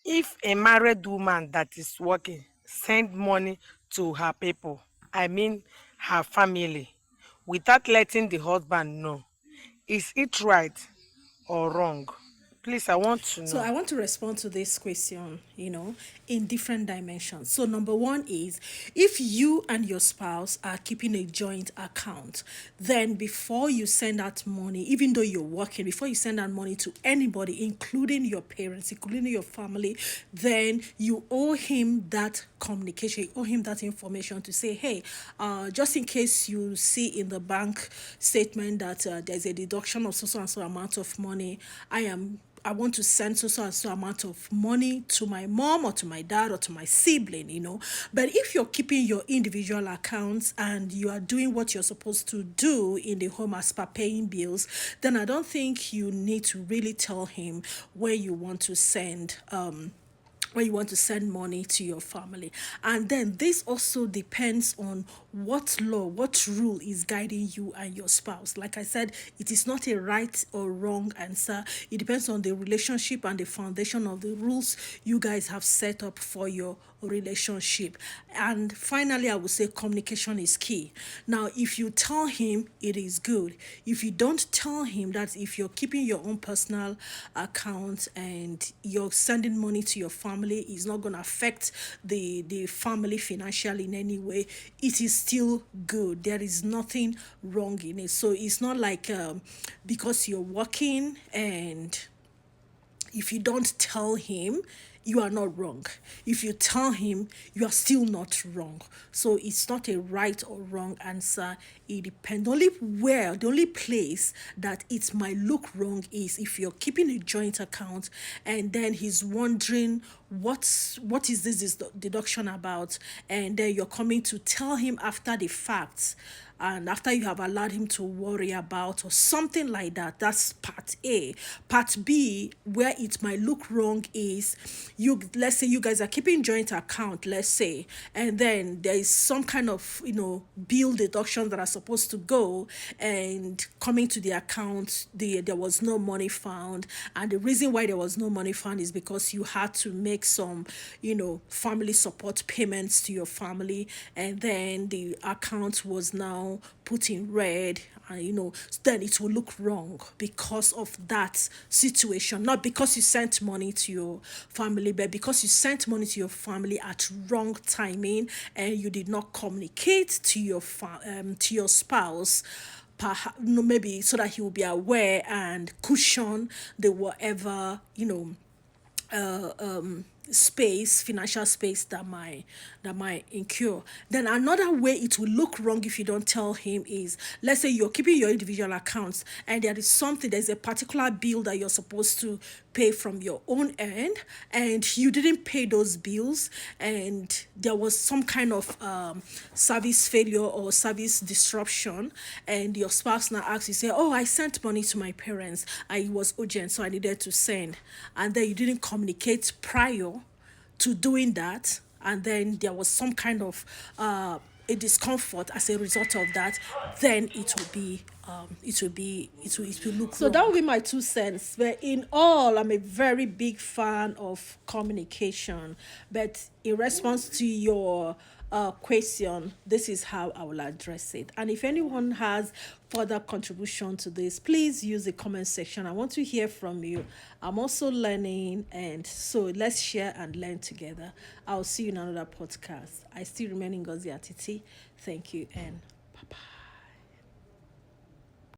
If a married woman that is working send money to her people, I mean her family, without letting the husband know, is it right or wrong? Please, I want to So know. I want to respond to this question, in different dimensions. So number one is, if you and your spouse are keeping a joint account, then before you send out money, even though you're working, before you send out money to anybody, including your parents, including your family, then you owe him that communication, you owe him that information to say, hey, just in case you see in the bank statement that there's a deduction of so and so amount of money, I want to send so and so amount of money to my mom or to my dad or to my sibling. But if you're keeping your individual accounts and you are doing what you're supposed to do in the home as per paying bills, then I don't think you need to really tell him where you want to send when you want to send money to your family. And then this also depends on what law, what rule is guiding you and your spouse. Like I said, it is not a right or wrong answer. It depends on the relationship and the foundation of the rules you guys have set up for your relationship. And finally, I would say communication is key. Now, if you tell him, it is good. If you don't tell him, that if you're keeping your own personal account and you're sending money to your family, is not going to affect the family financially in any way, it is still good. There is nothing wrong in it. So it's not like because you're working and if you don't tell him, you are not wrong. If you tell him, you are still not wrong. So it's not a right or wrong answer. It depends. The only place that it might look wrong is if you're keeping a joint account and then he's wondering what is this deduction about, and then you're coming to tell him after the fact, and after you have allowed him to worry about or something like that. That's part A. Part B, where it might look wrong, is let's say you guys are keeping joint account, let's say, and then there is some kind of bill deduction that are supposed to go, and coming to the account, there was no money found. And the reason why there was no money found is because you had to make some family support payments to your family, and then the account was now put in red, and then it will look wrong because of that situation. Not because you sent money to your family, but because you sent money to your family at wrong timing, and you did not communicate to to your spouse, perhaps, maybe so that he will be aware and cushion the whatever financial space that might incur. Then another way it will look wrong if you don't tell him is, let's say you're keeping your individual accounts and there's a particular bill that you're supposed to pay from your own end, and you didn't pay those bills, and there was some kind of service failure or service disruption, and your spouse now asks you, say, oh, I sent money to my parents, it was urgent, so I needed to send, and then you didn't communicate prior to doing that, and then there was some kind of a discomfort as a result of that, then it will look So wrong. that That would would be be my my two two cents. cents. But in all, I'm a very big fan of communication. But in response to your question, this is how I will address it. And if anyone has further contribution to this, please use the comment section. I want to hear from you. I'm also learning, and so let's share and learn together. I'll see you in another podcast. I still remain Ngozi Atiti. Thank you, and bye bye.